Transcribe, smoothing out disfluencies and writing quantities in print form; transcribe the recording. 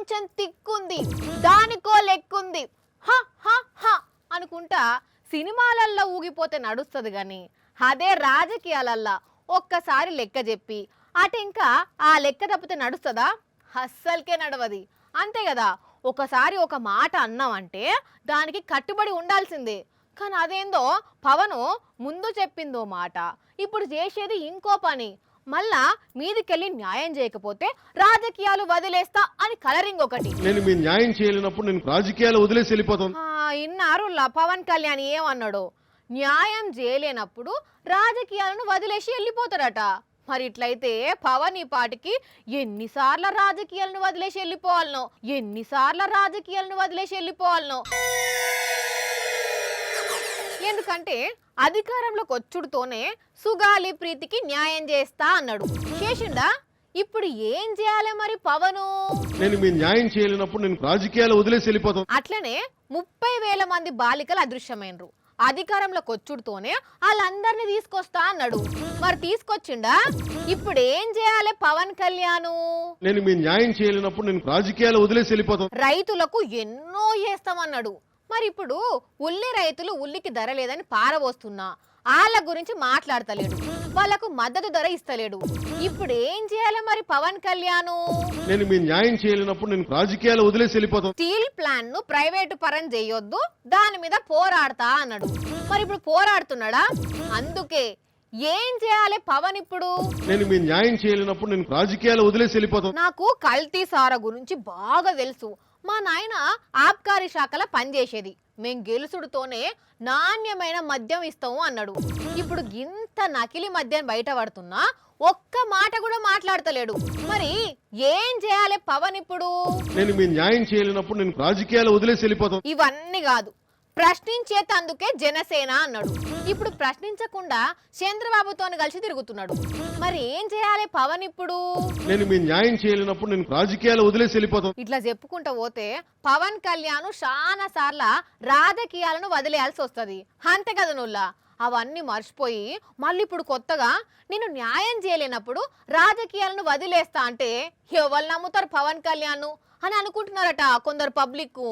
కొంచెం తిక్కుంది, దానికో లెక్కుంది, హ హ హ అనుకుంటా సినిమాలల్లో ఊగిపోతే నడుస్తుంది కానీ అదే రాజకీయాలల్లో ఒక్కసారి లెక్క చెప్పి అటు ఇంకా ఆ లెక్క తప్పితే నడుస్తుందా? అస్సలకే నడవది. అంతే కదా, ఒకసారి ఒక మాట అన్నామంటే దానికి కట్టుబడి ఉండాల్సిందే. కానీ అదేందో పవను ముందు చెప్పిందో మాట, ఇప్పుడు చేసేది ఇంకో పని. మళ్ళా మీదికెళ్ళి న్యాయం చేయకపోతే రాజకీయాలు వదిలేస్తా అని కలరింగ్ ఒకటి. నేను మీ న్యాయం చేయలేనప్పుడు నేను రాజకీయాలు వదిలేసి వెళ్ళిపోతాను. ఇన్నారులా పవన్ కళ్యాణ్ ఏమన్నాడు? న్యాయం చేయలేనప్పుడు రాజకీయాలను వదిలేసి వెళ్ళిపోతారట. మరి ఇట్లయితే పవన్ ఈ పాటికి ఎన్నిసార్లు రాజకీయాలను వదిలేసి వెళ్ళిపోవాలనో, ఎందుకంటే అధికారంలోకి వచ్చుడుతోనే సుగాలి ప్రీతికి న్యాయం చేస్తా అన్నాడు. చేసిండా? ఇప్పుడు ఏం చేయాలి మరి పవను? నేను మీ న్యాయం చేయలేనప్పుడు నేను రాజకీయాలు వదిలేసి వెళ్ళిపోతాను. అట్లనే 30,000 మంది బాలికలు అదృశ్యమైనరు. అధికారంలోకి వచ్చుడుతోనే వాళ్ళందరినీ తీసుకొస్తా అన్నాడు. మరి తీసుకొచ్చిండా? ఇప్పుడు ఏం చేయాలి పవన్ కళ్యాణ్? నేను మీ న్యాయం చేయలేనప్పుడు నేను రాజకీయాలు వదిలేసి వెళ్ళిపోతాను. రైతులకు ఎన్నో చేస్తామన్నాడు. మరి ఇప్పుడు ఉల్లి రైతులు ఉల్లికి ధర లేదని పారబోస్తున్నా, వాళ్ళ గురించి మాట్లాడతలేడు, వాళ్ళకు మద్దతు ధర ఇస్తలేడు. ఇప్పుడు ఏం చేయాలి మరి పవన్ కళ్యాణ్? నేను మీ న్యాయం చేయలేనప్పుడు నేను రాజకీయాలు వదిలేసి వెళ్ళిపోతాను. స్టీల్ ప్లాంట్ ను ప్రైవేటు పరం చేయొద్దు, దాని మీద పోరాడతా అన్నాడు. మరి ఇప్పుడు పోరాడుతున్నాడా? అందుకే ఏం చేయాలి పవన్ ఇప్పుడు? నేను మీ న్యాయం చేయలేనప్పుడు నేను రాజకీయాలు వదిలేసి వెళ్ళిపోతాను. నాకు కల్తీ సారా గురించి బాగా తెలుసు. మా నాయన ఆబ్కారీ శాఖలో పనిచేసేది. మేం గెలుసుడుతోనే నాణ్యమైన మద్యం ఇస్తాము అన్నాడు. ఇప్పుడు ఇంత నకిలీ మద్యం బయట పడుతున్నా ఒక్క మాట కూడా మాట్లాడతలేడు. మరి ఏం చేయాలి పవన్ ఇప్పుడు? నేను మీ న్యాయం చేయలేనప్పుడు నేను రాజకీయాలు వదిలేసి వెళ్ళిపోతాను. ఇవన్నీ కాదు, ప్రశ్నించేతందుకే జనసేన అన్నాడు. ఇప్పుడు ప్రశ్నించకుండా చంద్రబాబుతో కలిసి తిరుగుతున్నాడు. మరి ఏం చేయాలి పవన్ ఇప్పుడు? నేను మీ న్యాయం చేయలేనప్పుడు నేను రాజకీయాలు వదిలేసి వెళ్ళిపోతాను. ఇట్లా చెప్పుకుంటా పోతే పవన్ కళ్యాణ్ చాలా సార్లు రాజకీయాలను వదిలేయాల్సి వస్తుంది. అంతే కదా నుల్లా? అవన్నీ మర్చిపోయి మళ్ళీ ఇప్పుడు కొత్తగా నేను న్యాయం చేయలేనప్పుడు రాజకీయాలను వదిలేస్తా అంటే ఎవరు నమ్ముతారు పవన్ కళ్యాణ్ అని అనుకుంటున్నారట కొందరు పబ్లిక్.